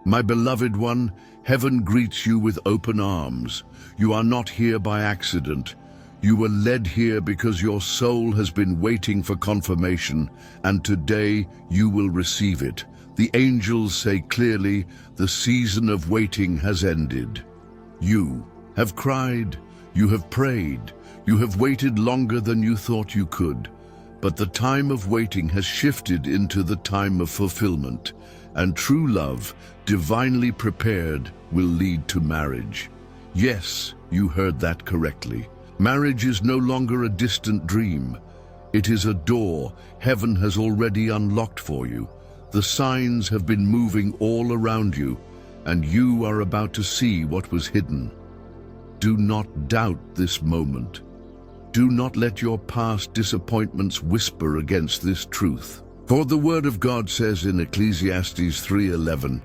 My beloved one, heaven greets you with open arms. You are not here by accident. You were led here because your soul has been waiting for confirmation, and today you will receive it. The angels say clearly, the season of waiting has ended. You have cried, you have prayed, you have waited longer than you thought you could. But the time of waiting has shifted into the time of fulfillment, and true love, divinely prepared, will lead to marriage. Yes, you heard that correctly. Marriage is no longer a distant dream. It is a door heaven has already unlocked for you. The signs have been moving all around you, and you are about to see what was hidden. Do not doubt this moment. Do not let your past disappointments whisper against this truth. For the word of God says in Ecclesiastes 3:11,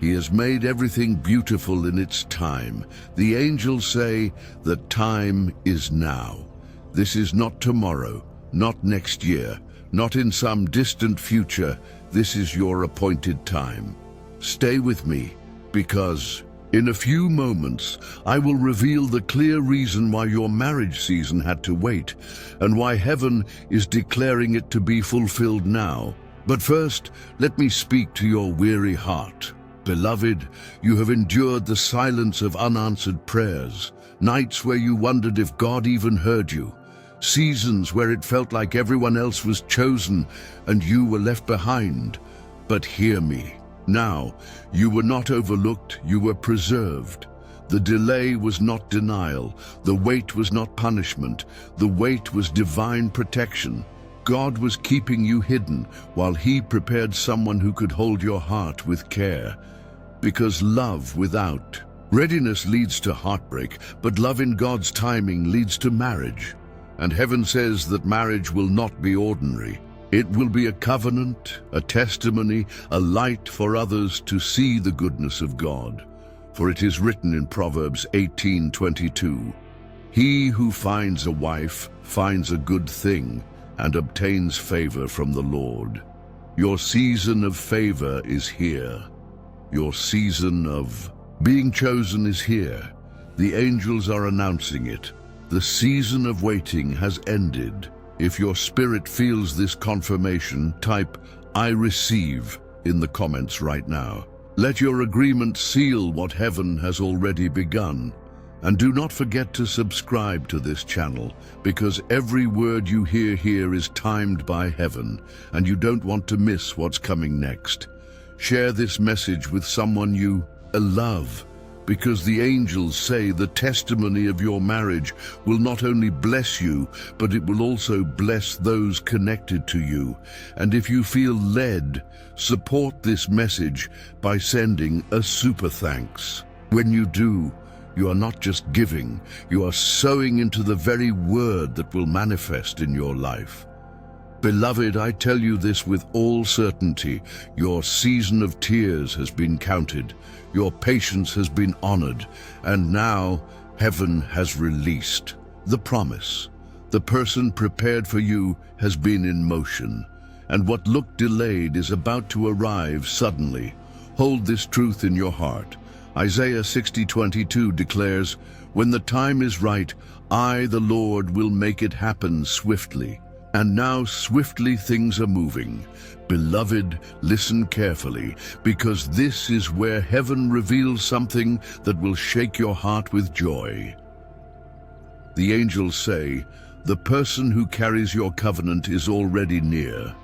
He has made everything beautiful in its time. The angels say, the time is now. This is not tomorrow, not next year, not in some distant future. This is your appointed time. Stay with me, because in a few moments, I will reveal the clear reason why your marriage season had to wait, and why heaven is declaring it to be fulfilled now. But first, let me speak to your weary heart. Beloved, you have endured the silence of unanswered prayers, nights where you wondered if God even heard you, seasons where it felt like everyone else was chosen and you were left behind. But hear me. Now, you were not overlooked, you were preserved. The delay was not denial, the wait was not punishment, the wait was divine protection. God was keeping you hidden while He prepared someone who could hold your heart with care. Because love without readiness leads to heartbreak, but love in God's timing leads to marriage. And heaven says that marriage will not be ordinary. It will be a covenant, a testimony, a light for others to see the goodness of God. For it is written in Proverbs 18:22, He who finds a wife finds a good thing and obtains favor from the Lord. Your season of favor is here. Your season of being chosen is here. The angels are announcing it. The season of waiting has ended. If your spirit feels this confirmation, type, I receive, in the comments right now. Let your agreement seal what heaven has already begun. And do not forget to subscribe to this channel, because every word you hear here is timed by heaven, and you don't want to miss what's coming next. Share this message with someone you love, because the angels say the testimony of your marriage will not only bless you, but it will also bless those connected to you. And if you feel led, support this message by sending a super thanks. When you do, you are not just giving, you are sowing into the very word that will manifest in your life. Beloved, I tell you this with all certainty, your season of tears has been counted, your patience has been honored, and now heaven has released the promise. The person prepared for you has been in motion, and what looked delayed is about to arrive suddenly. Hold this truth in your heart. Isaiah 60:22 declares, When the time is right, I, the Lord, will make it happen swiftly. And now swiftly things are moving. Beloved, listen carefully, because this is where heaven reveals something that will shake your heart with joy. The angels say, the person who carries your covenant is already near.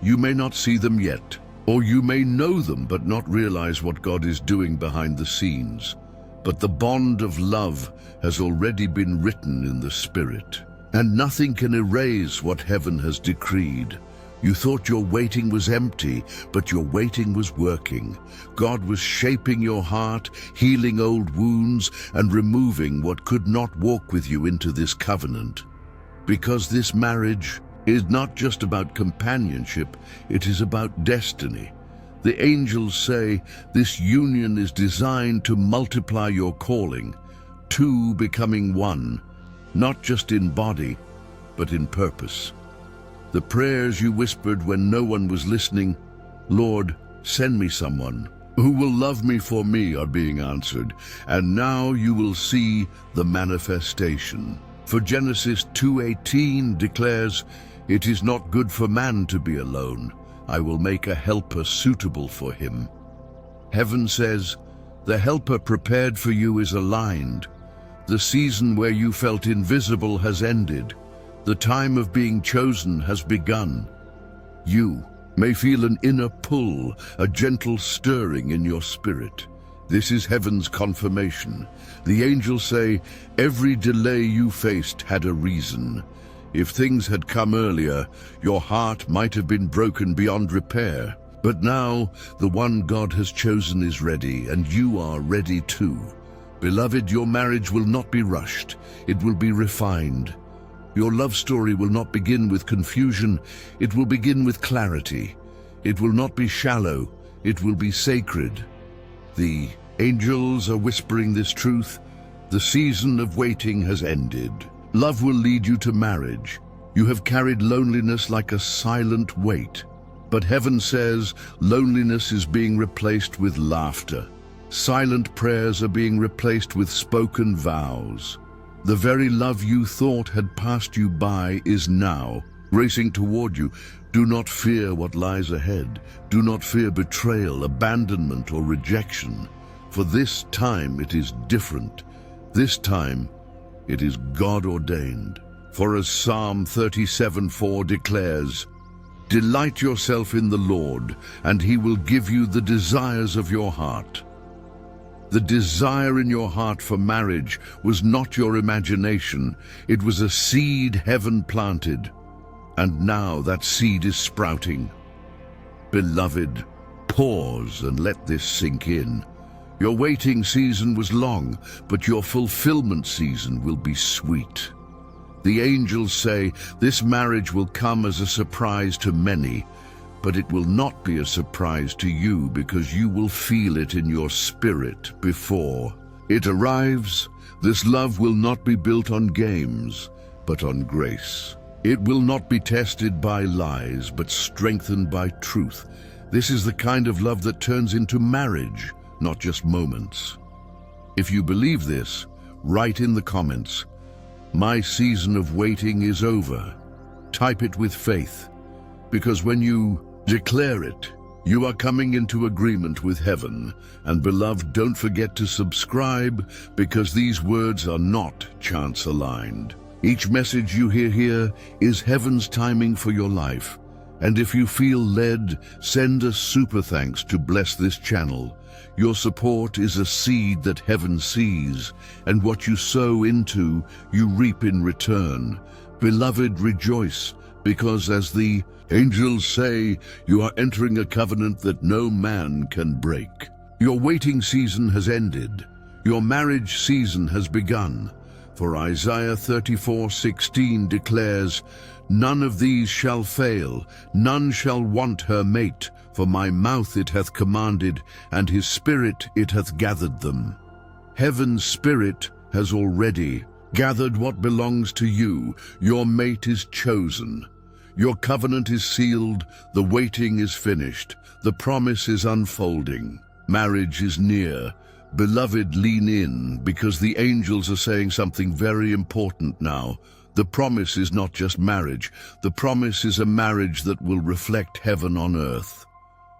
You may not see them yet, or you may know them but not realize what God is doing behind the scenes. But the bond of love has already been written in the Spirit. And nothing can erase what heaven has decreed. You thought your waiting was empty, but your waiting was working. God was shaping your heart, healing old wounds, and removing what could not walk with you into this covenant. Because this marriage is not just about companionship, it is about destiny. The angels say this union is designed to multiply your calling, two becoming one. Not just in body, but in purpose. The prayers you whispered when no one was listening, Lord, send me someone, Who will love me for me are being answered, and now you will see the manifestation. For Genesis 2:18 declares, "It is not good for man to be alone. I will make a helper suitable for him." Heaven says, the helper prepared for you is aligned. The season where you felt invisible has ended. The time of being chosen has begun. You may feel an inner pull, a gentle stirring in your spirit. This is heaven's confirmation. The angels say, every delay you faced had a reason. If things had come earlier, your heart might have been broken beyond repair. But now, the one God has chosen is ready, and you are ready too. Beloved, your marriage will not be rushed. It will be refined. Your love story will not begin with confusion. It will begin with clarity. It will not be shallow. It will be sacred. The angels are whispering this truth. The season of waiting has ended. Love will lead you to marriage. You have carried loneliness like a silent weight. But heaven says loneliness is being replaced with laughter. Silent prayers are being replaced with spoken vows. The very love you thought had passed you by is now racing toward you. Do not fear what lies ahead. Do not fear betrayal, abandonment, or rejection. For this time it is different. This time it is God-ordained. For as Psalm 37:4 declares, "Delight yourself in the Lord, and He will give you the desires of your heart." The desire in your heart for marriage was not your imagination. It was a seed heaven planted. And now that seed is sprouting. Beloved, pause and let this sink in. Your waiting season was long, but your fulfillment season will be sweet. The angels say this marriage will come as a surprise to many, but it will not be a surprise to you because you will feel it in your spirit before it arrives. This love will not be built on games, but on grace. It will not be tested by lies, but strengthened by truth. This is the kind of love that turns into marriage, not just moments. If you believe this, write in the comments, "My season of waiting is over." Type it with faith, because when you declare it, you are coming into agreement with heaven. And beloved, don't forget to subscribe, because these words are not chance-aligned. Each message you hear here is heaven's timing for your life. And if you feel led, send us super thanks to bless this channel. Your support is a seed that heaven sees, and what you sow into, you reap in return. Beloved, rejoice, because as the angels say, you are entering a covenant that no man can break. Your waiting season has ended. Your marriage season has begun. For Isaiah 34:16 declares, "None of these shall fail, none shall want her mate, for my mouth it hath commanded, and his spirit it hath gathered them." Heaven's spirit has already gathered what belongs to you. Your mate is chosen. Your covenant is sealed. The waiting is finished. The promise is unfolding. Marriage is near. Beloved, lean in, because the angels are saying something very important now. The promise is not just marriage. The promise is a marriage that will reflect heaven on earth.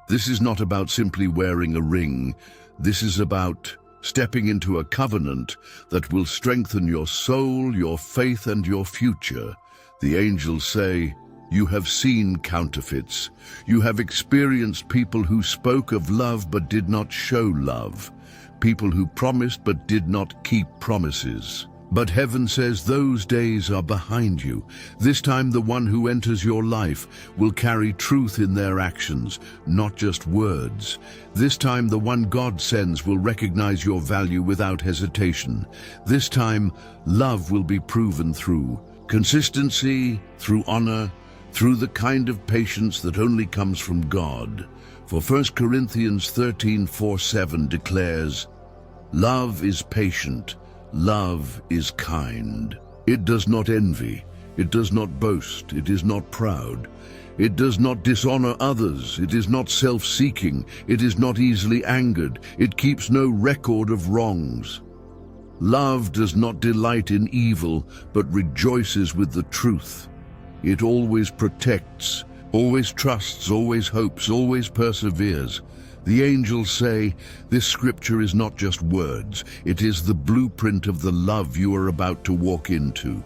This is not about simply wearing a ring. This is about stepping into a covenant that will strengthen your soul, your faith, and your future. The angels say, you have seen counterfeits. You have experienced people who spoke of love but did not show love. People who promised but did not keep promises. But heaven says those days are behind you. This time the one who enters your life will carry truth in their actions, not just words. This time the one God sends will recognize your value without hesitation. This time love will be proven through consistency, through honor, through the kind of patience that only comes from God. For 1 Corinthians 13:4-7 declares, "Love is patient, love is kind. It does not envy, it does not boast, it is not proud. It does not dishonor others. It is not self-seeking. It is not easily angered. It keeps no record of wrongs. Love does not delight in evil, but rejoices with the truth. It always protects, always trusts, always hopes, always perseveres. The angels say, this scripture is not just words. It is the blueprint of the love you are about to walk into.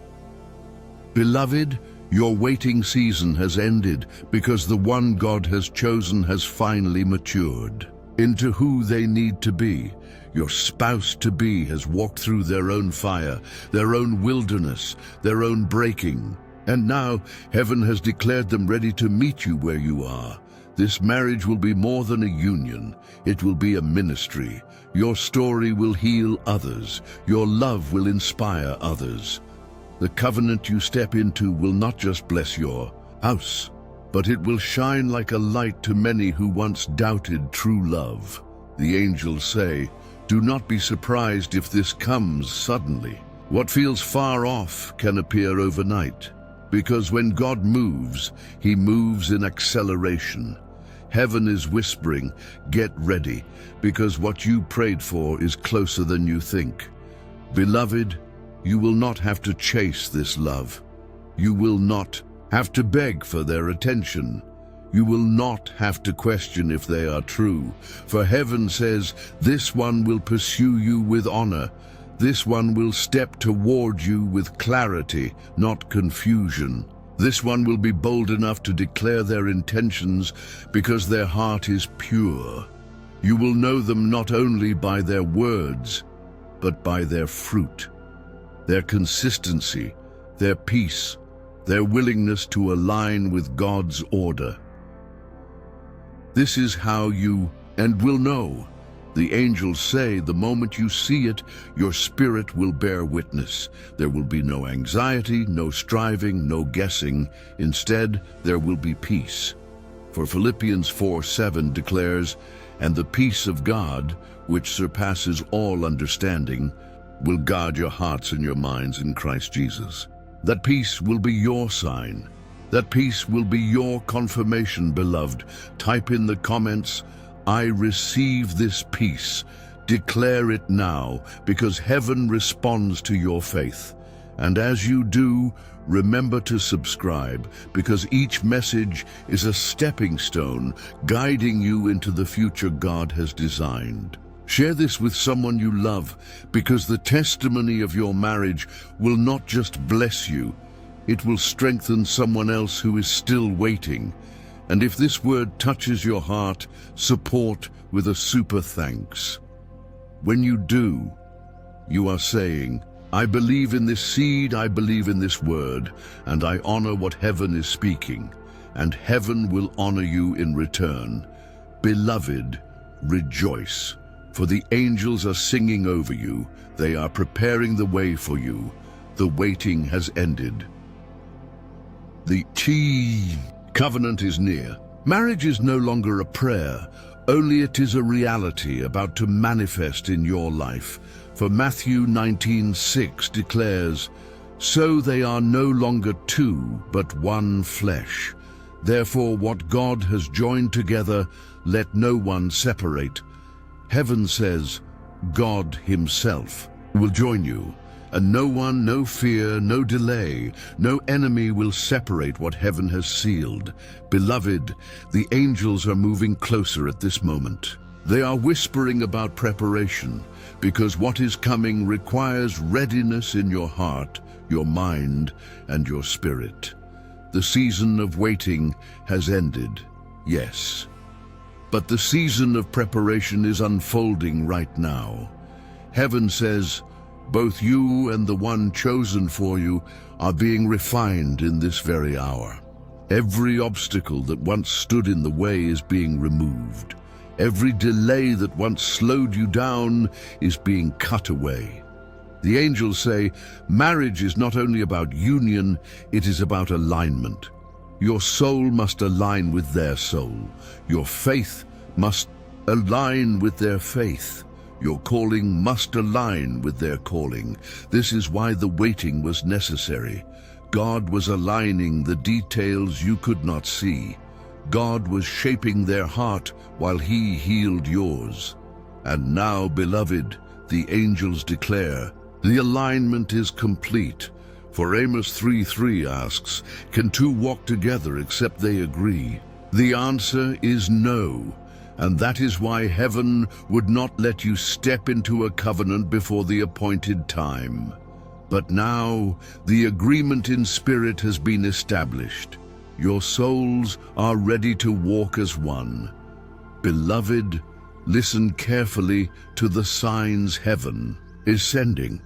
Beloved, your waiting season has ended because the one God has chosen has finally matured into who they need to be. Your spouse-to-be has walked through their own fire, their own wilderness, their own breaking. And now heaven has declared them ready to meet you where you are. This marriage will be more than a union. It will be a ministry. Your story will heal others. Your love will inspire others. The covenant you step into will not just bless your house, but it will shine like a light to many who once doubted true love. The angels say, do not be surprised if this comes suddenly. What feels far off can appear overnight, because when God moves, he moves in acceleration. Heaven is whispering, get ready, because what you prayed for is closer than you think. Beloved, you will not have to chase this love. You will not have to beg for their attention. You will not have to question if they are true. For heaven says, this one will pursue you with honor. This one will step toward you with clarity, not confusion. This one will be bold enough to declare their intentions because their heart is pure. You will know them not only by their words, but by their fruit, their consistency, their peace, their willingness to align with God's order. This is how you will know. The angels say the moment you see it, your spirit will bear witness. There will be no anxiety, no striving, no guessing. Instead, there will be peace. For Philippians 4:7 declares, and the peace of God, which surpasses all understanding, will guard your hearts and your minds in Christ Jesus. That peace will be your sign. That peace will be your confirmation, beloved. Type in the comments, I receive this peace. Declare it now, because heaven responds to your faith. And as you do, remember to subscribe, because each message is a stepping stone guiding you into the future God has designed. Share this with someone you love, because the testimony of your marriage will not just bless you, it will strengthen someone else who is still waiting. And if this word touches your heart, support with a super thanks. When you do, you are saying, I believe in this seed, I believe in this word, and I honor what heaven is speaking, and heaven will honor you in return. Beloved, rejoice, for the angels are singing over you. They are preparing the way for you. The waiting has ended. The covenant is near. Marriage is no longer a prayer, only it is a reality about to manifest in your life. For Matthew 19:6 declares, so they are no longer two, but one flesh. Therefore what God has joined together, let no one separate. Heaven says, God himself will join you. And no one, no fear, no delay, no enemy will separate what heaven has sealed. Beloved, the angels are moving closer at this moment. They are whispering about preparation, because what is coming requires readiness in your heart, your mind, and your spirit. The season of waiting has ended, yes. But the season of preparation is unfolding right now. Heaven says, both you and the one chosen for you are being refined in this very hour. Every obstacle that once stood in the way is being removed. Every delay that once slowed you down is being cut away. The angels say, marriage is not only about union, it is about alignment. Your soul must align with their soul. Your faith must align with their faith. Your calling must align with their calling. This is why the waiting was necessary. God was aligning the details you could not see. God was shaping their heart while He healed yours. And now, beloved, the angels declare, the alignment is complete. For Amos 3:3 asks, can two walk together except they agree? The answer is no, and that is why heaven would not let you step into a covenant before the appointed time. But now, the agreement in spirit has been established. Your souls are ready to walk as one. Beloved, listen carefully to the signs heaven is sending.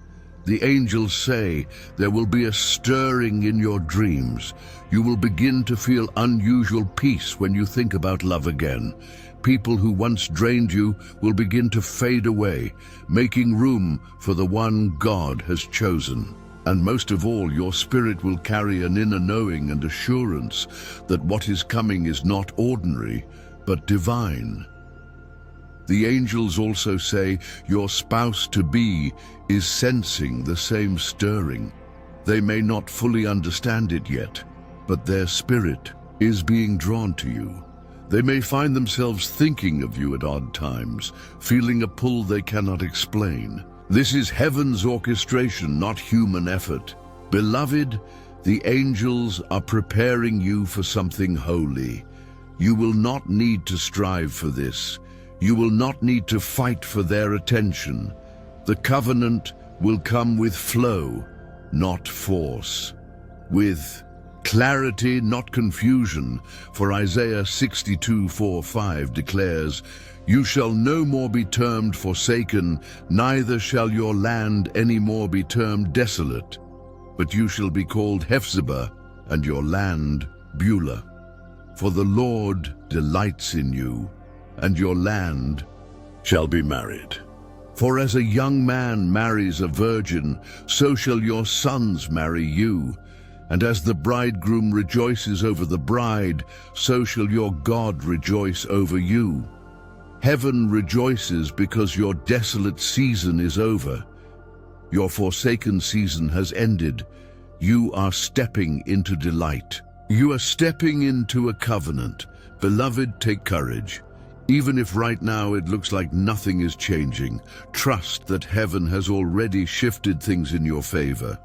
The angels say there will be a stirring in your dreams. You will begin to feel unusual peace when you think about love again. People who once drained you will begin to fade away, making room for the one God has chosen. And most of all, your spirit will carry an inner knowing and assurance that what is coming is not ordinary, but divine. The angels also say your spouse-to-be is sensing the same stirring. They may not fully understand it yet, but their spirit is being drawn to you. They may find themselves thinking of you at odd times, feeling a pull they cannot explain. This is heaven's orchestration, not human effort. Beloved, the angels are preparing you for something holy. You will not need to strive for this. You will not need to fight for their attention. The covenant will come with flow, not force. With clarity, not confusion, for Isaiah 62:4-5 declares, you shall no more be termed forsaken, neither shall your land any more be termed desolate, but you shall be called Hephzibah, and your land Beulah. For the Lord delights in you, and your land shall be married. For as a young man marries a virgin, so shall your sons marry you. And as the bridegroom rejoices over the bride, so shall your God rejoice over you. Heaven rejoices because your desolate season is over. Your forsaken season has ended. You are stepping into delight. You are stepping into a covenant. Beloved, take courage. Even if right now it looks like nothing is changing, trust that heaven has already shifted things in your favor.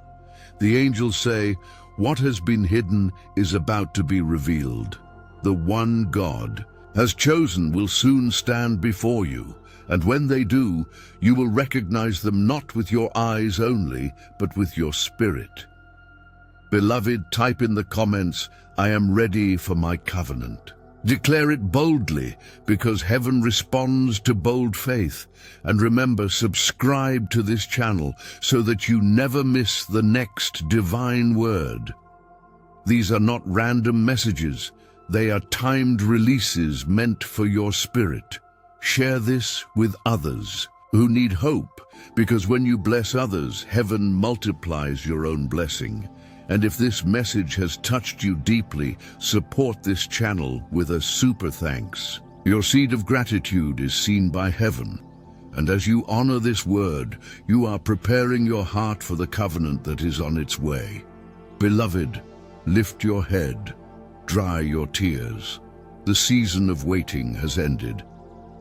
The angels say, what has been hidden is about to be revealed. The one God has chosen will soon stand before you, and when they do, you will recognize them not with your eyes only, but with your spirit. Beloved, type in the comments, I am ready for my covenant. Declare it boldly, because heaven responds to bold faith. And remember, subscribe to this channel so that you never miss the next divine word. These are not random messages. They are timed releases meant for your spirit. Share this with others who need hope, because when you bless others, heaven multiplies your own blessing. And if this message has touched you deeply, support this channel with a super thanks. Your seed of gratitude is seen by heaven. And as you honor this word, you are preparing your heart for the covenant that is on its way. Beloved, lift your head, dry your tears. The season of waiting has ended.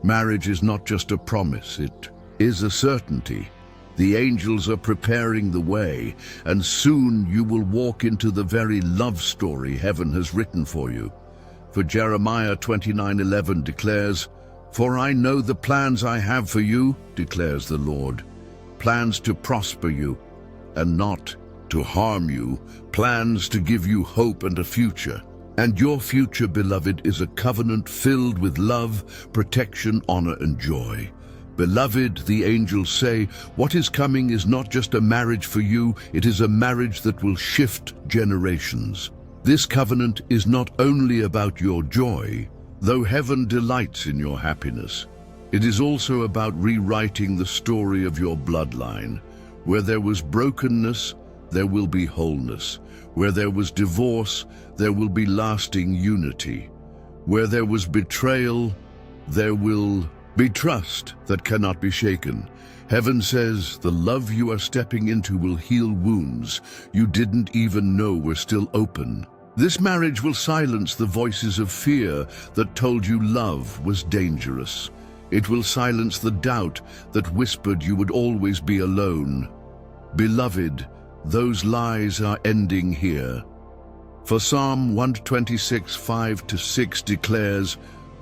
Marriage is not just a promise, it is a certainty. The angels are preparing the way, and soon you will walk into the very love story heaven has written for you. For Jeremiah 29:11 declares, for I know the plans I have for you, declares the Lord, plans to prosper you and not to harm you, plans to give you hope and a future. And your future, beloved, is a covenant filled with love, protection, honor, and joy. Beloved, the angels say, what is coming is not just a marriage for you, it is a marriage that will shift generations. This covenant is not only about your joy, though heaven delights in your happiness. It is also about rewriting the story of your bloodline. Where there was brokenness, there will be wholeness. Where there was divorce, there will be lasting unity. Where there was betrayal, there will Be trust that cannot be shaken. Heaven says the love you are stepping into will heal wounds you didn't even know were still open. This marriage will silence the voices of fear that told you love was dangerous. It will silence the doubt that whispered you would always be alone. Beloved, those lies are ending here. For Psalm 126, 5-6 declares,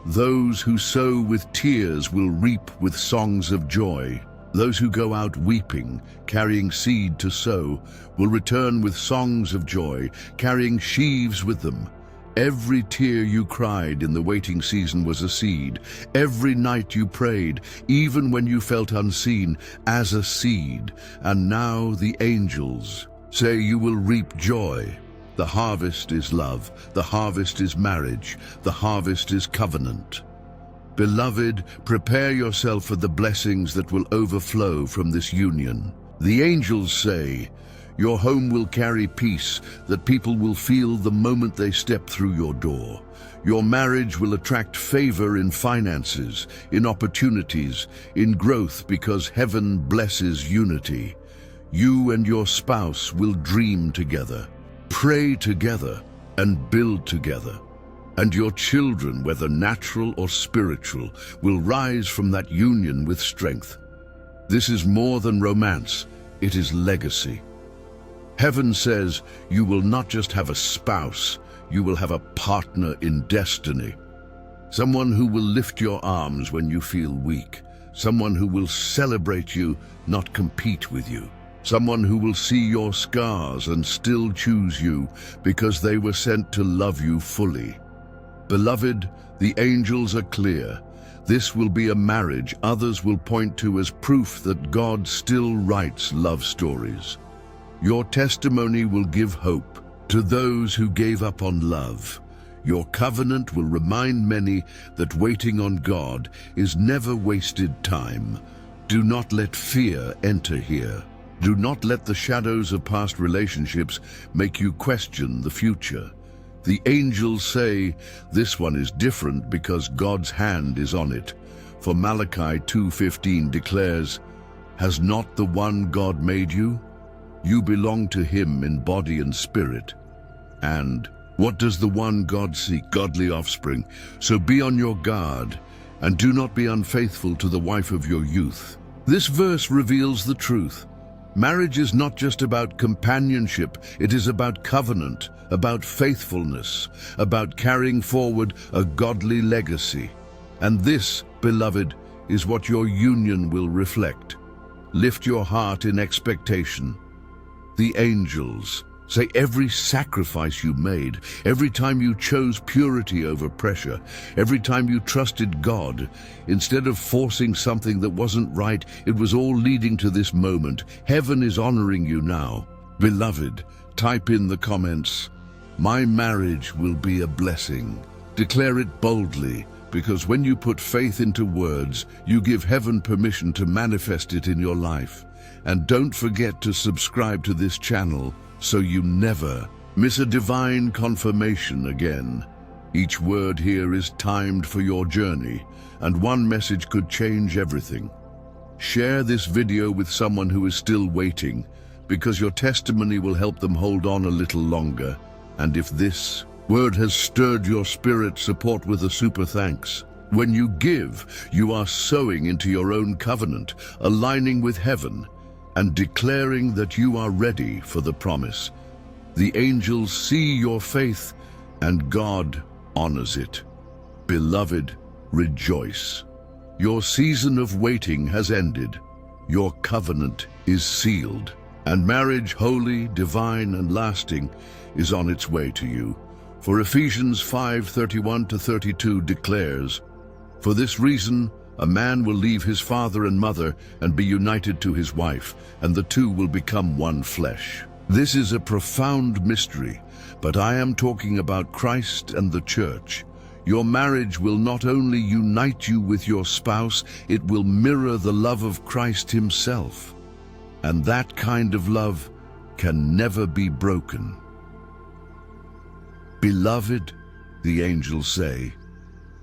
"Those who sow with tears will reap with songs of joy. Those who go out weeping, carrying seed to sow, will return with songs of joy, carrying sheaves with them. Every tear you cried in the waiting season was a seed. Every night you prayed, even when you felt unseen, as a seed. And now the angels say you will reap joy. The harvest is love, the harvest is marriage, the harvest is covenant." Beloved, prepare yourself for the blessings that will overflow from this union. The angels say, your home will carry peace that people will feel the moment they step through your door. Your marriage will attract favor in finances, in opportunities, in growth, because heaven blesses unity. You and your spouse will dream together, pray together, and build together. And your children, whether natural or spiritual, will rise from that union with strength. This is more than romance, it is legacy. Heaven says you will not just have a spouse, you will have a partner in destiny. Someone who will lift your arms when you feel weak. Someone who will celebrate you, not compete with you. Someone who will see your scars and still choose you because they were sent to love you fully. Beloved, the angels are clear. This will be a marriage others will point to as proof that God still writes love stories. Your testimony will give hope to those who gave up on love. Your covenant will remind many that waiting on God is never wasted time. Do not let fear enter here. Do not let the shadows of past relationships make you question the future. The angels say this one is different because God's hand is on it. For Malachi 2:15 declares, "Has not the one God made you? You belong to him in body and spirit." And what does the one God seek? Godly offspring. So be on your guard and do not be unfaithful to the wife of your youth. This verse reveals the truth. Marriage is not just about companionship, it is about covenant, about faithfulness, about carrying forward a godly legacy. And this, beloved, is what your union will reflect. Lift your heart in expectation. The angels say every sacrifice you made, every time you chose purity over pressure, every time you trusted God, instead of forcing something that wasn't right, it was all leading to this moment. Heaven is honoring you now. Beloved, type in the comments, "My marriage will be a blessing." Declare it boldly, because when you put faith into words, you give heaven permission to manifest it in your life. And don't forget to subscribe to this channel so you never miss a divine confirmation again. Each word here is timed for your journey, and one message could change everything. Share this video with someone who is still waiting, because your testimony will help them hold on a little longer. And if this word has stirred your spirit, support with a super thanks. When you give, you are sowing into your own covenant, aligning with heaven, and declaring that you are ready for the promise. The angels see your faith, and God honors it. Beloved, rejoice. Your season of waiting has ended. Your covenant is sealed, and marriage, holy, divine, and lasting, is on its way to you. For Ephesians 5:31-32 declares, "For this reason, a man will leave his father and mother and be united to his wife, and the two will become one flesh." This is a profound mystery, but I am talking about Christ and the church. Your marriage will not only unite you with your spouse, it will mirror the love of Christ himself. And that kind of love can never be broken. Beloved, the angels say,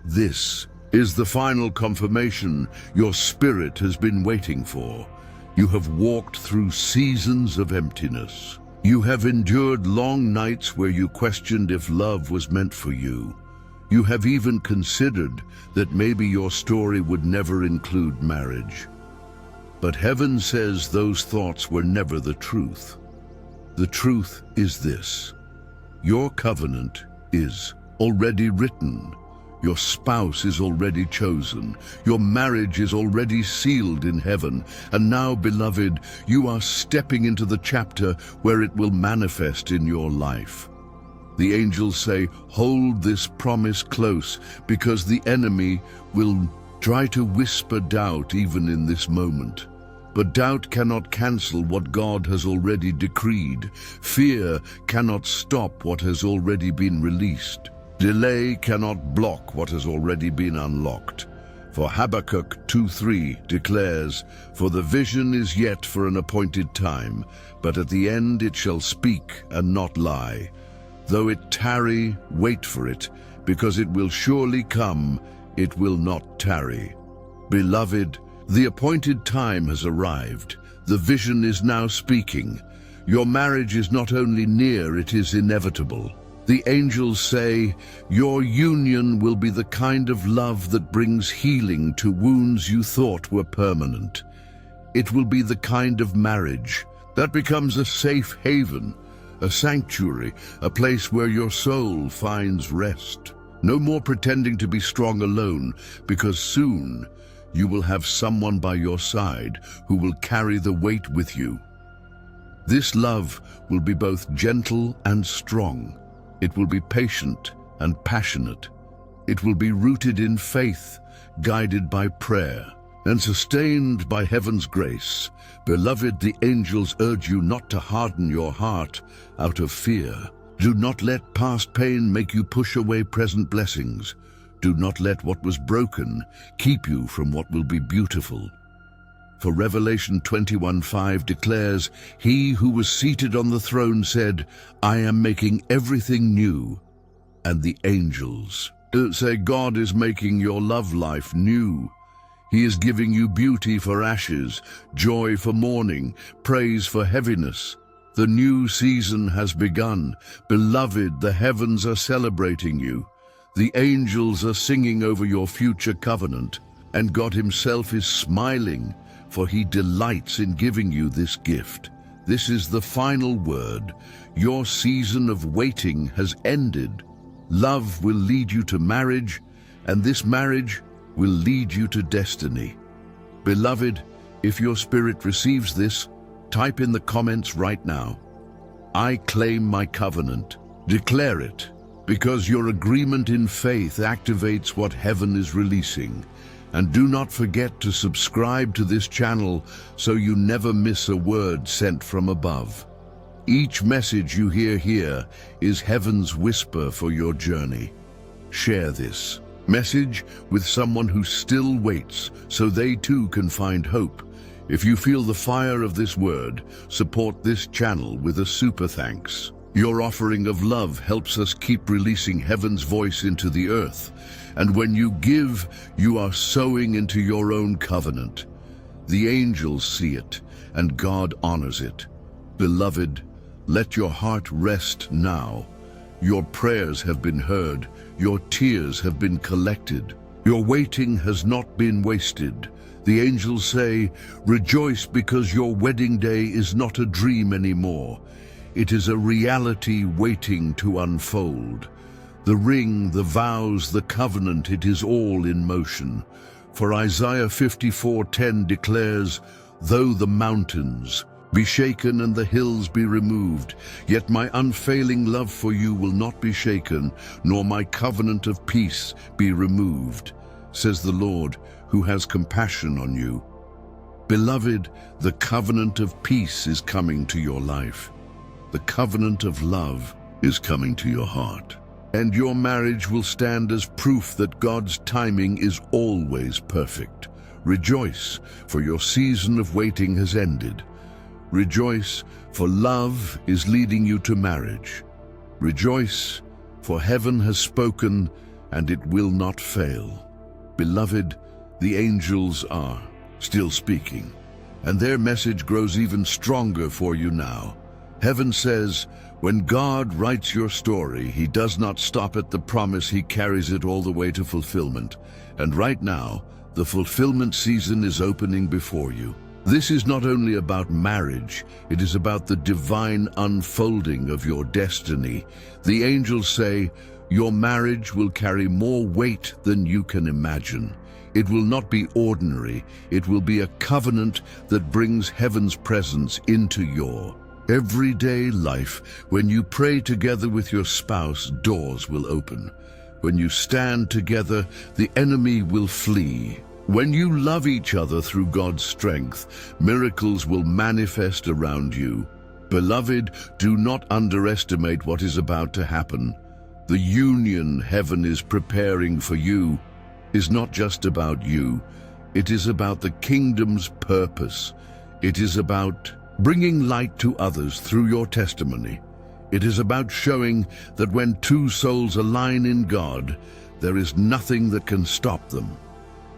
this is the final confirmation your spirit has been waiting for. You have walked through seasons of emptiness. You have endured long nights where you questioned if love was meant for you. You have even considered that maybe your story would never include marriage. But heaven says those thoughts were never the truth. The truth is this: your covenant is already written. Your spouse is already chosen. Your marriage is already sealed in heaven. And now, beloved, you are stepping into the chapter where it will manifest in your life. The angels say, hold this promise close, because the enemy will try to whisper doubt even in this moment. But doubt cannot cancel what God has already decreed. Fear cannot stop what has already been released. Delay cannot block what has already been unlocked. For Habakkuk 2:3 declares, for the vision is yet for an appointed time, but at the end it shall speak and not lie. Though it tarry, wait for it, because it will surely come, it will not tarry. Beloved, the appointed time has arrived. The vision is now speaking. Your marriage is not only near, it is inevitable. The angels say, your union will be the kind of love that brings healing to wounds you thought were permanent. It will be the kind of marriage that becomes a safe haven, a sanctuary, a place where your soul finds rest. No more pretending to be strong alone, because soon you will have someone by your side who will carry the weight with you. This love will be both gentle and strong. It will be patient and passionate. It will be rooted in faith, guided by prayer, and sustained by heaven's grace. Beloved, the angels urge you not to harden your heart out of fear. Do not let past pain make you push away present blessings. Do not let what was broken keep you from what will be beautiful. For Revelation 21:5 declares, he who was seated on the throne said, I am making everything new. And the angels say, God is making your love life new. He is giving you beauty for ashes, joy for mourning, praise for heaviness. The new season has begun. Beloved, the heavens are celebrating you. The angels are singing over your future covenant, and God himself is smiling, for he delights in giving you this gift. This is the final word. Your season of waiting has ended. Love will lead you to marriage, and this marriage will lead you to destiny. Beloved, if your spirit receives this, type in the comments right now, I claim my covenant. Declare it, because your agreement in faith activates what heaven is releasing. And do not forget to subscribe to this channel so you never miss a word sent from above. Each message you hear here is heaven's whisper for your journey. Share this message with someone who still waits so they too can find hope. If you feel the fire of this word, support this channel with a super thanks. Your offering of love helps us keep releasing heaven's voice into the earth. And when you give, you are sowing into your own covenant. The angels see it, and God honors it. Beloved, let your heart rest now. Your prayers have been heard. Your tears have been collected. Your waiting has not been wasted. The angels say, rejoice, because your wedding day is not a dream anymore. It is a reality waiting to unfold. The ring, the vows, the covenant, it is all in motion. For Isaiah 54:10 declares, though the mountains be shaken and the hills be removed, yet my unfailing love for you will not be shaken, nor my covenant of peace be removed, says the Lord, who has compassion on you. Beloved, the covenant of peace is coming to your life. The covenant of love is coming to your heart. And your marriage will stand as proof that God's timing is always perfect. Rejoice, for your season of waiting has ended. Rejoice, for love is leading you to marriage. Rejoice, for heaven has spoken, and it will not fail. Beloved, the angels are still speaking, and their message grows even stronger for you now. Heaven says, when God writes your story, he does not stop at the promise, he carries it all the way to fulfillment. And right now, the fulfillment season is opening before you. This is not only about marriage, it is about the divine unfolding of your destiny. The angels say, your marriage will carry more weight than you can imagine. It will not be ordinary, it will be a covenant that brings heaven's presence into your everyday life. When you pray together with your spouse, doors will open. When you stand together, the enemy will flee. When you love each other through God's strength, miracles will manifest around you. Beloved, do not underestimate what is about to happen. The union heaven is preparing for you is not just about you. It is about the kingdom's purpose. It is about bringing light to others through your testimony. It is about showing that when two souls align in God, there is nothing that can stop them.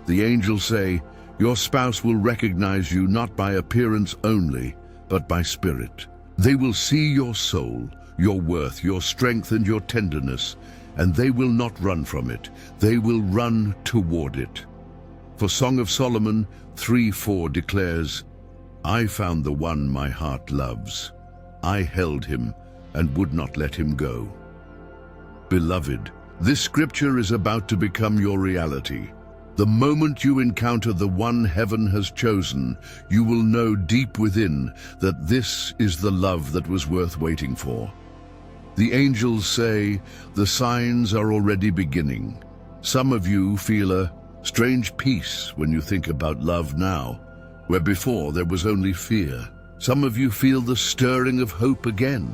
The angels say, your spouse will recognize you not by appearance only, but by spirit. They will see your soul, your worth, your strength, and your tenderness, and they will not run from it. They will run toward it. For Song of Solomon 3:4 declares, I found the one my heart loves. I held him and would not let him go. Beloved, this scripture is about to become your reality. The moment you encounter the one heaven has chosen, you will know deep within that this is the love that was worth waiting for. The angels say, the signs are already beginning. Some of you feel a strange peace when you think about love now, where before there was only fear. Some of you feel the stirring of hope again,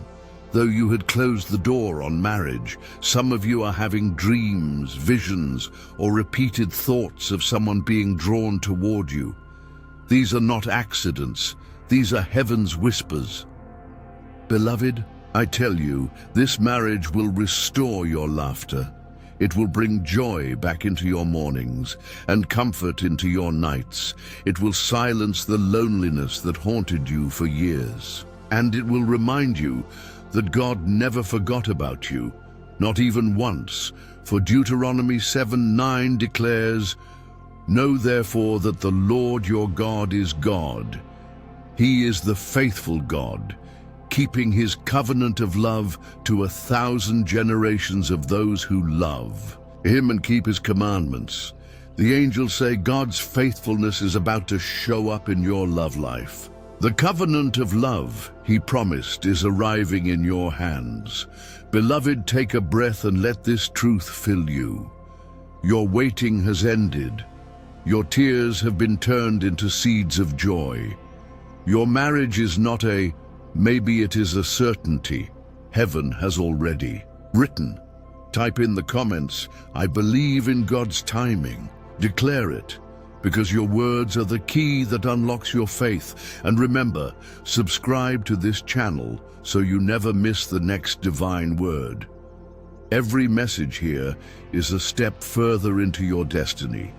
though you had closed the door on marriage. Some of you are having dreams, visions, or repeated thoughts of someone being drawn toward you. These are not accidents. These are heaven's whispers. Beloved, I tell you, this marriage will restore your laughter. It will bring joy back into your mornings and comfort into your nights. It will silence the loneliness that haunted you for years. And it will remind you that God never forgot about you, not even once. For Deuteronomy 7:9 declares, know therefore that the Lord your God is God. He is the faithful God, keeping his covenant of love to 1,000 generations of those who love him and keep his commandments. The angels say God's faithfulness is about to show up in your love life. The covenant of love he promised is arriving in your hands. Beloved, take a breath and let this truth fill you. Your waiting has ended. Your tears have been turned into seeds of joy. Your marriage is not a maybe, it is a certainty. Heaven has already written. Type in the comments, I believe in God's timing. Declare it, because your words are the key that unlocks your faith. And remember, subscribe to this channel so you never miss the next divine word. Every message here is a step further into your destiny.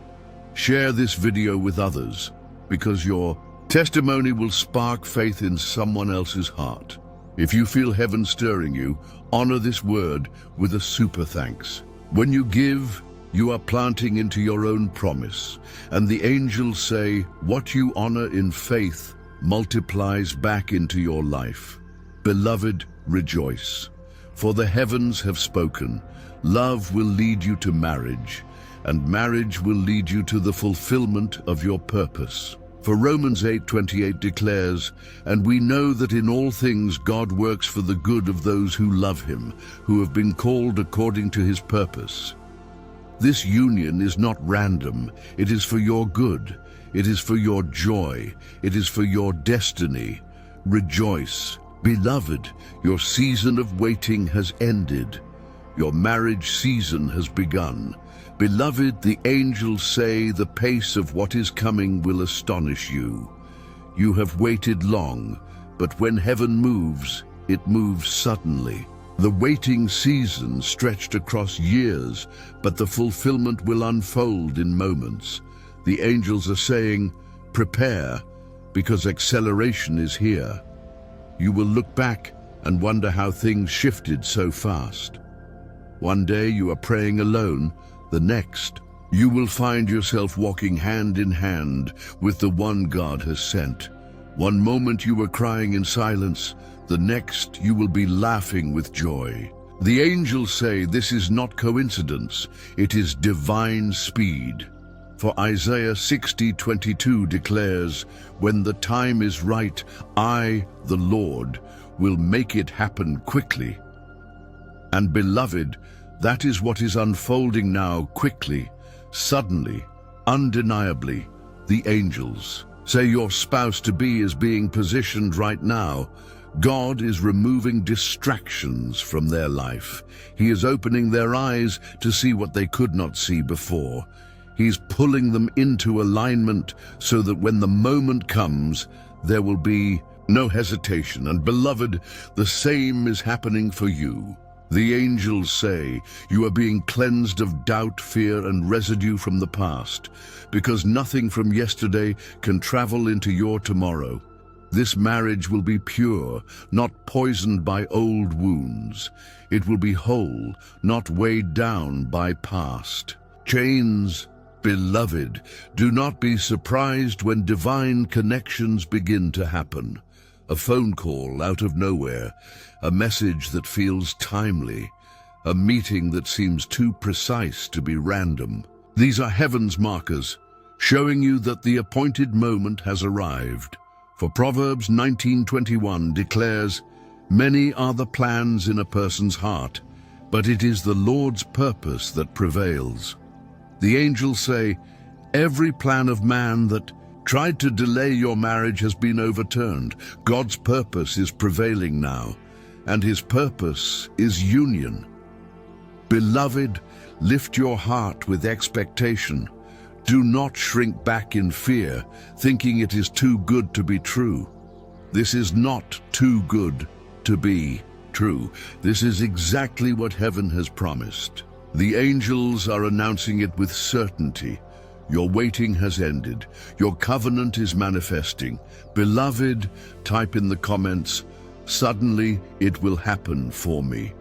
Share this video with others, because your testimony will spark faith in someone else's heart. If you feel heaven stirring you, honor this word with a super thanks. When you give, you are planting into your own promise. And the angels say, what you honor in faith multiplies back into your life. Beloved, rejoice. For the heavens have spoken. Love will lead you to marriage, and marriage will lead you to the fulfillment of your purpose. For Romans 8:28 declares, and we know that in all things God works for the good of those who love him, who have been called according to his purpose. This union is not random. It is for your good. It is for your joy. It is for your destiny. Rejoice. Beloved, your season of waiting has ended. Your marriage season has begun. Beloved, the angels say the pace of what is coming will astonish you. You have waited long, but when heaven moves, it moves suddenly. The waiting season stretched across years, but the fulfillment will unfold in moments. The angels are saying, prepare, because acceleration is here. You will look back and wonder how things shifted so fast. One day you are praying alone, the next, you will find yourself walking hand in hand with the one God has sent. One moment you were crying in silence, the next you will be laughing with joy. The angels say this is not coincidence, it is divine speed. For Isaiah 60:22 declares, when the time is right, I, the Lord, will make it happen quickly. And beloved, that is what is unfolding now quickly, suddenly, undeniably. The angels say your spouse-to-be is being positioned right now. God is removing distractions from their life. He is opening their eyes to see what they could not see before. He's pulling them into alignment so that when the moment comes, there will be no hesitation. And beloved, the same is happening for you. The angels say you are being cleansed of doubt, fear, and residue from the past, because nothing from yesterday can travel into your tomorrow. This marriage will be pure, not poisoned by old wounds. It will be whole, not weighed down by past chains. Beloved, do not be surprised when divine connections begin to happen. A phone call out of nowhere, a message that feels timely, a meeting that seems too precise to be random. These are heaven's markers, showing you that the appointed moment has arrived. For Proverbs 19:21 declares, many are the plans in a person's heart, but it is the Lord's purpose that prevails. The angels say, every plan of man that tried to delay your marriage has been overturned. God's purpose is prevailing now, and his purpose is union. Beloved, lift your heart with expectation. Do not shrink back in fear, thinking it is too good to be true. This is not too good to be true. This is exactly what heaven has promised. The angels are announcing it with certainty. Your waiting has ended. Your covenant is manifesting. Beloved, type in the comments, suddenly it will happen for me.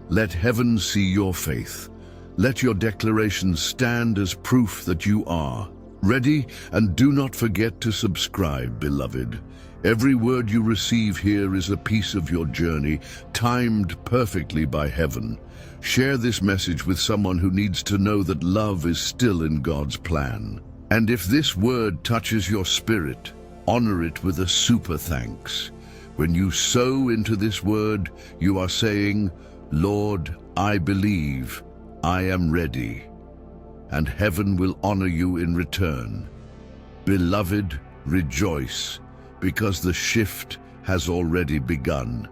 Let heaven see your faith. Let your declaration stand as proof that you are ready, and do not forget to subscribe, beloved. Every word you receive here is a piece of your journey, timed perfectly by heaven. Share this message with someone who needs to know that love is still in God's plan. And if this word touches your spirit, honor it with a super thanks. When you sow into this word, you are saying, Lord, I believe, I am ready, and heaven will honor you in return. Beloved, rejoice, because the shift has already begun.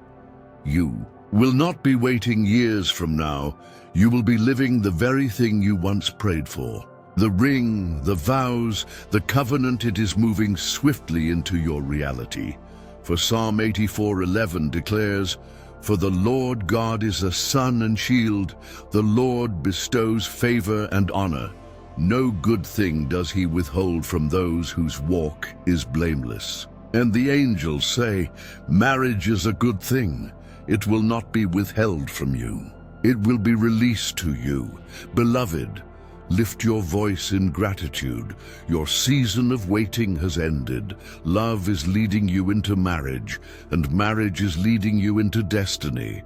You will not be waiting years from now. You will be living the very thing you once prayed for. The ring, the vows, the covenant, it is moving swiftly into your reality. For Psalm 84:11 declares, for the Lord God is a sun and shield. The Lord bestows favor and honor. No good thing does he withhold from those whose walk is blameless. And the angels say, marriage is a good thing. It will not be withheld from you. It will be released to you. Beloved, lift your voice in gratitude. Your season of waiting has ended. Love is leading you into marriage, and marriage is leading you into destiny.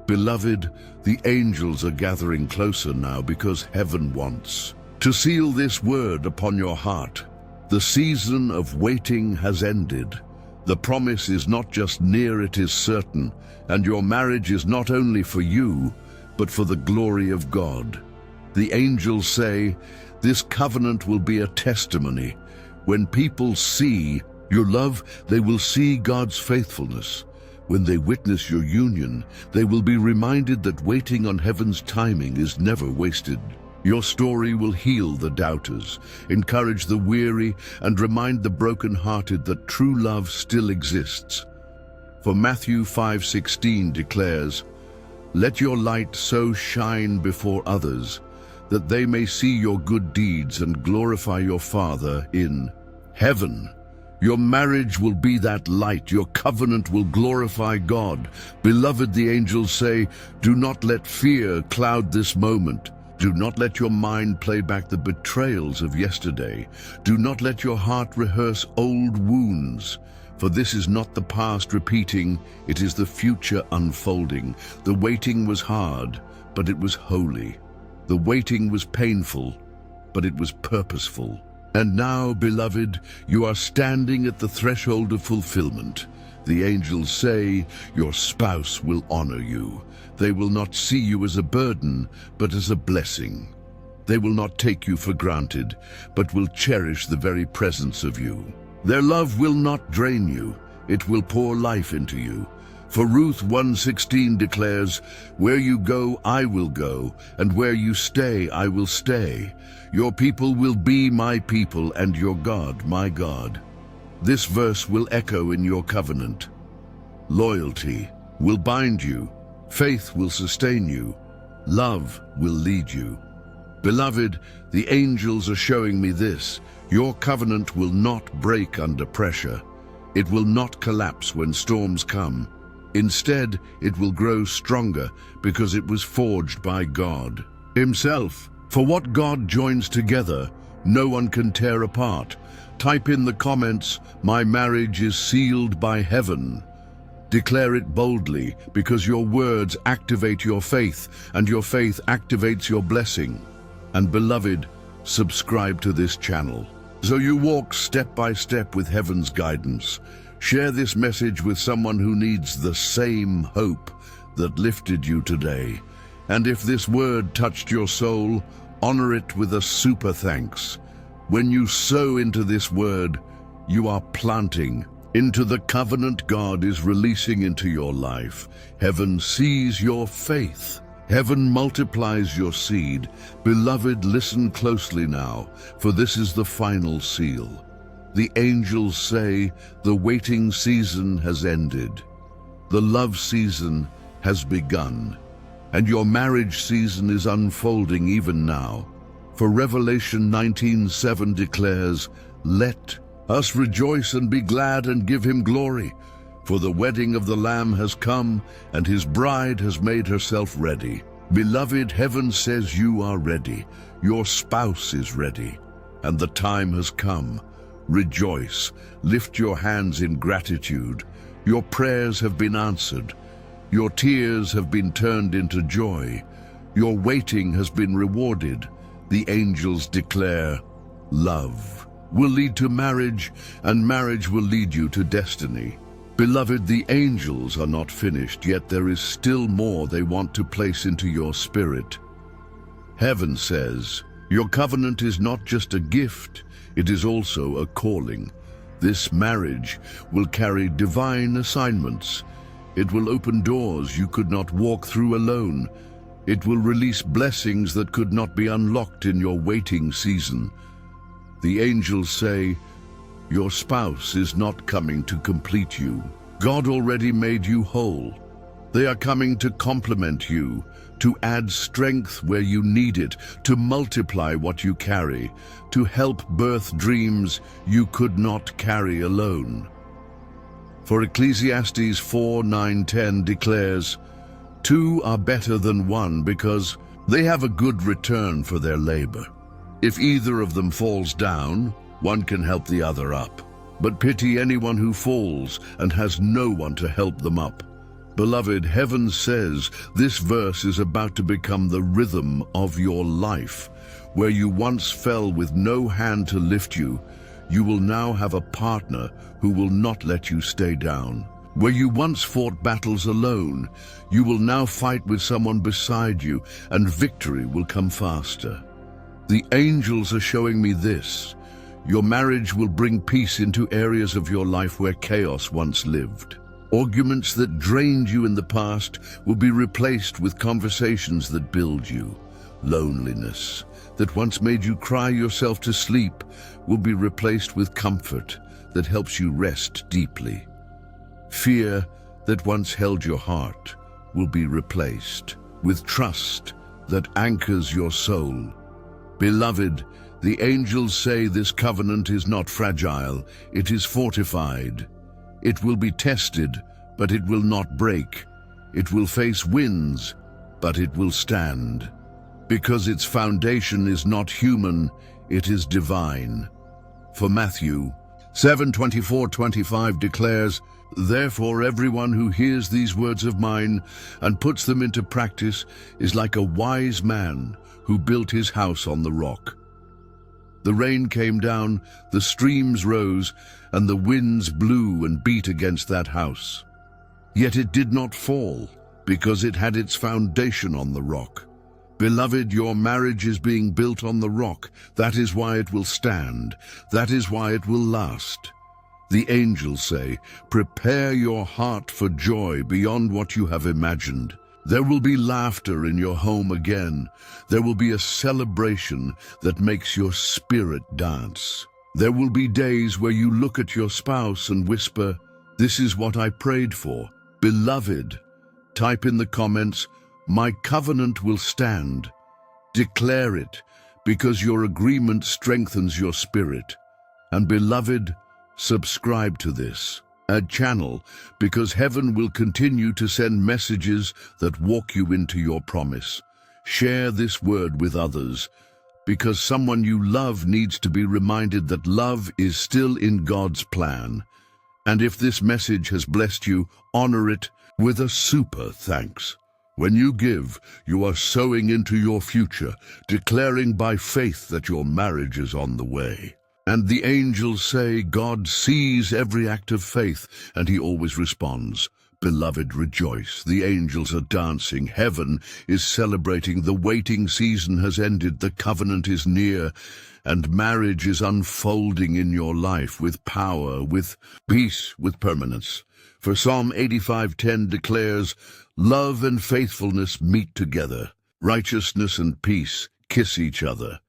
Beloved, the angels are gathering closer now because heaven wants to seal this word upon your heart. The season of waiting has ended. The promise is not just near, it is certain, and your marriage is not only for you, but for the glory of God. The angels say, this covenant will be a testimony. When people see your love, they will see God's faithfulness. When they witness your union, they will be reminded that waiting on heaven's timing is never wasted. Your story will heal the doubters, encourage the weary, and remind the broken-hearted that true love still exists. For Matthew 5:16 declares, Let your light so shine before others that they may see your good deeds and glorify your Father in heaven. Your marriage will be that light. Your covenant will glorify God. Beloved, the angels say, do not let fear cloud this moment. Do not let your mind play back the betrayals of yesterday. Do not let your heart rehearse old wounds. For this is not the past repeating, it is the future unfolding. The waiting was hard, but it was holy. The waiting was painful, but it was purposeful. And now, beloved, you are standing at the threshold of fulfillment. The angels say, your spouse will honor you. They will not see you as a burden, but as a blessing. They will not take you for granted, but will cherish the very presence of you. Their love will not drain you. It will pour life into you. For Ruth 1:16 declares, where you go, I will go, and where you stay, I will stay. Your people will be my people, and your God, my God. This verse will echo in your covenant. Loyalty will bind you. Faith will sustain you. Love will lead you. Beloved, the angels are showing me this. Your covenant will not break under pressure. It will not collapse when storms come. Instead, it will grow stronger because it was forged by God Himself. For what God joins together, no one can tear apart. Type in the comments, my marriage is sealed by heaven. Declare it boldly, because your words activate your faith, and your faith activates your blessing. And beloved, subscribe to this channel, so you walk step by step with heaven's guidance. Share this message with someone who needs the same hope that lifted you today. And if this word touched your soul, honor it with a super thanks. When you sow into this word, you are planting into the covenant God is releasing into your life. Heaven sees your faith. Heaven multiplies your seed. Beloved, listen closely now, for this is the final seal. The angels say the waiting season has ended. The love season has begun, and your marriage season is unfolding even now. For Revelation 19:7 declares, let us rejoice and be glad and give Him glory, for the wedding of the Lamb has come, and His bride has made herself ready. Beloved, heaven says you are ready. Your spouse is ready, and the time has come. Rejoice. Lift your hands in gratitude. Your prayers have been answered. Your tears have been turned into joy. Your waiting has been rewarded. The angels declare, love will lead to marriage, and marriage will lead you to destiny. Beloved, the angels are not finished, yet there is still more they want to place into your spirit. Heaven says, your covenant is not just a gift, it is also a calling. This marriage will carry divine assignments. It will open doors you could not walk through alone. It will release blessings that could not be unlocked in your waiting season. The angels say, your spouse is not coming to complete you. God already made you whole. They are coming to complement you, to add strength where you need it, to multiply what you carry, to help birth dreams you could not carry alone. For Ecclesiastes 4:9-10 declares, two are better than one because they have a good return for their labor. If either of them falls down, one can help the other up. But pity anyone who falls and has no one to help them up. Beloved, heaven says this verse is about to become the rhythm of your life. Where you once fell with no hand to lift you, you will now have a partner who will not let you stay down. Where you once fought battles alone, you will now fight with someone beside you, and victory will come faster. The angels are showing me this. Your marriage will bring peace into areas of your life where chaos once lived. Arguments that drained you in the past will be replaced with conversations that build you. Loneliness that once made you cry yourself to sleep will be replaced with comfort that helps you rest deeply. Fear that once held your heart will be replaced with trust that anchors your soul. Beloved, the angels say this covenant is not fragile, it is fortified. It will be tested, but it will not break. It will face winds, but it will stand. Because its foundation is not human, it is divine. For Matthew 7:24-25 declares, "Therefore everyone who hears these words of mine and puts them into practice is like a wise man who built his house on the rock. The rain came down, the streams rose, and the winds blew and beat against that house. Yet it did not fall, because it had its foundation on the rock. Beloved, your marriage is being built on the rock. That is why it will stand. That is why it will last." The angels say, "Prepare your heart for joy beyond what you have imagined." There will be laughter in your home again. There will be a celebration that makes your spirit dance. There will be days where you look at your spouse and whisper, "This is what I prayed for." Beloved, type in the comments, "My covenant will stand." Declare it, because your agreement strengthens your spirit. And beloved, subscribe to this channel, because heaven will continue to send messages that walk you into your promise. Share this word with others, because someone you love needs to be reminded that love is still in God's plan. And if this message has blessed you, honor it with a super thanks. When you give, you are sowing into your future, declaring by faith that your marriage is on the way. And the angels say God sees every act of faith, and he always responds. Beloved, rejoice. The angels are dancing. Heaven is celebrating. The waiting season has ended. The covenant is near, and marriage is unfolding in your life with power, with peace, with permanence. For Psalm 85:10 declares, "Love and faithfulness meet together. Righteousness and peace kiss each other."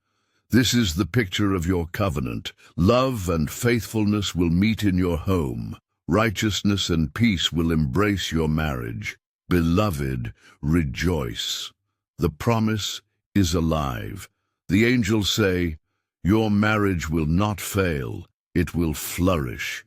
This is the picture of your covenant. Love and faithfulness will meet in your home. Righteousness and peace will embrace your marriage. Beloved, rejoice. The promise is alive. The angels say, your marriage will not fail. It will flourish.